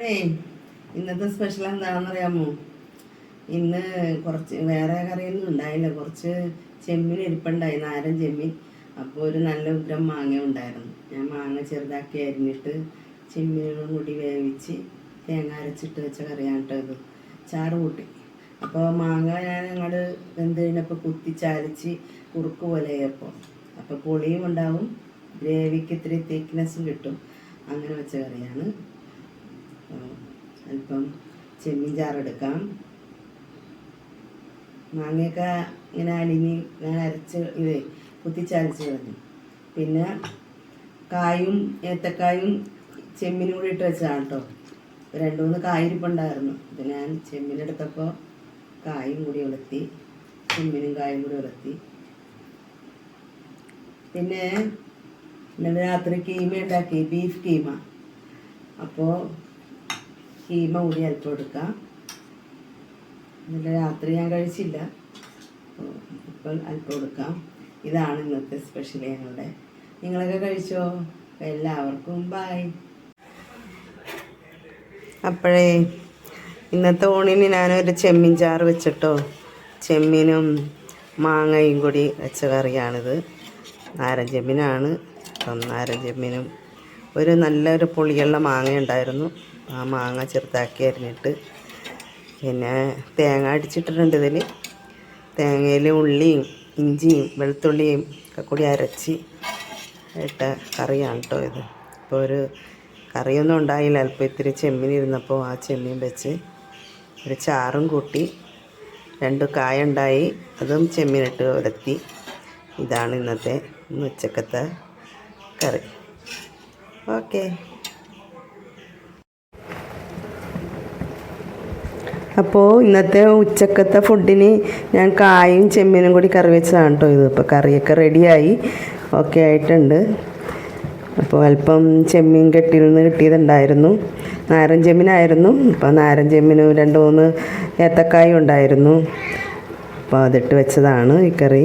ഏയ് ഇന്നത്തെ സ്പെഷ്യൽ എന്താണെന്ന് അറിയാമോ? ഇന്ന് കുറച്ച് വേറെ കറിയൊന്നും ഉണ്ടായില്ല. കുറച്ച് ചെമ്മീൻ ഇരിപ്പുണ്ടായി, നാരൻ ചെമ്മീൻ. അപ്പോൾ ഒരു നല്ല ഉഗ്രം മാങ്ങ ഉണ്ടായിരുന്നു. ഞാൻ മാങ്ങ ചെറുതാക്കി അരിഞ്ഞിട്ട് ചെമ്മീനും കൂടി വേവിച്ച് തേങ്ങ അരച്ചിട്ട് വെച്ച കറിയാണ് കേട്ടോ ഇത്. ചാറ് കൂട്ടി. അപ്പോൾ മാങ്ങ ഞാൻ അങ്ങോട്ട് വെന്ത് കഴിഞ്ഞപ്പോൾ കുത്തിച്ചാലിച്ച് കുറുക്ക് പോലെ ആയപ്പോൾ അപ്പോൾ പുളിയും ഉണ്ടാവും, ഗ്രേവിക്ക് ഇത്തിരി തിക്നെസ്സും കിട്ടും. അങ്ങനെ വെച്ച കറിയാണ്. അല്പം ചെമ്മീൻ ചാറെടുക്കാം. മാങ്ങയൊക്കെ ഇങ്ങനെ അലിഞ്ഞ് ഞാൻ അരച്ച് കുത്തിച്ചരച്ച് കളഞ്ഞു. പിന്നെ കായും ഏത്തക്കായും ചെമ്മീനും കൂടി ഇട്ട് വെച്ചതാണ് കേട്ടോ. 2-3 കായിരിപ്പുണ്ടായിരുന്നു. അപ്പോൾ ഞാൻ ചെമ്മീനെടുത്തപ്പോൾ കായും കൂടി ഉലർത്തി, ചെമ്മീനും കായും കൂടി ഉലർത്തി. പിന്നെ ഇന്നലെ രാത്രി കീമ ഉണ്ടാക്കി, ബീഫ് കീമ. അപ്പോൾ കീമ കൂടി അല്പം എടുക്കാം. ഇന്നലെ രാത്രി ഞാൻ കഴിച്ചില്ല, അപ്പോൾ ഇപ്പം അല്പം എടുക്കാം. ഇതാണ് ഇന്നത്തെ സ്പെഷ്യൽ ഞങ്ങളുടെ. നിങ്ങളൊക്കെ കഴിച്ചോ? എല്ലാവർക്കും ബായ്. അപ്പോഴേ ഇന്നത്തെ ഊണിന് ഞാനൊരു ചെമ്മീൻ ചാറ് വെച്ചിട്ടോ. ചെമ്മീനും മാങ്ങയും കൂടി വെച്ച കറിയാണിത്. നാരൻ ചെമ്മീനാണ്. അപ്പം നാരൻ ചെമ്മീനും ഒരു നല്ലൊരു പുളിയുള്ള മാങ്ങ ഉണ്ടായിരുന്നു. ആ മാങ്ങ ചെറുതാക്കി അരിഞ്ഞിട്ട് പിന്നെ തേങ്ങ അടിച്ചിട്ടിട്ടുണ്ട് ഇതിൽ. തേങ്ങയിൽ ഉള്ളിയും ഇഞ്ചിയും വെളുത്തുള്ളിയും ഒക്കെ കൂടി അരച്ച് ഇട്ട കറിയാണ് കേട്ടോ ഇത്. ഇപ്പോൾ ഒരു കറിയൊന്നും ഉണ്ടായില്ല. അല്പം ഇത്തിരി ചെമ്മീൻ ഇരുന്നപ്പോൾ ആ ചെമ്മീൻ വെച്ച് ഒരു ചാറും കൂട്ടി. 2 കായ ഉണ്ടായി, അതും ചെമ്മീനിട്ട് ഉലർത്തി. ഇതാണ് ഇന്നത്തെ ഉച്ചക്കത്തെ കറി. ഓക്കെ. അപ്പോൾ ഇന്നത്തെ ഉച്ചക്കത്തെ ഫുഡിന് ഞാൻ കായും ചെമ്മീനും കൂടി കറി വെച്ചതാണ് കേട്ടോ ഇത്. ഇപ്പോൾ കറിയൊക്കെ റെഡിയായി, ഓക്കെ ആയിട്ടുണ്ട്. അപ്പോൾ അല്പം ചെമ്മീൻ കെട്ടിയിൽ നിന്ന് കിട്ടിയതുണ്ടായിരുന്നു, നാരൻ ചെമ്മീനായിരുന്നു. അപ്പോൾ നാരൻ ചെമ്മീനും 2-3 ഏത്തക്കായും ഉണ്ടായിരുന്നു. അപ്പോൾ അതിട്ട് വെച്ചതാണ് ഈ കറി.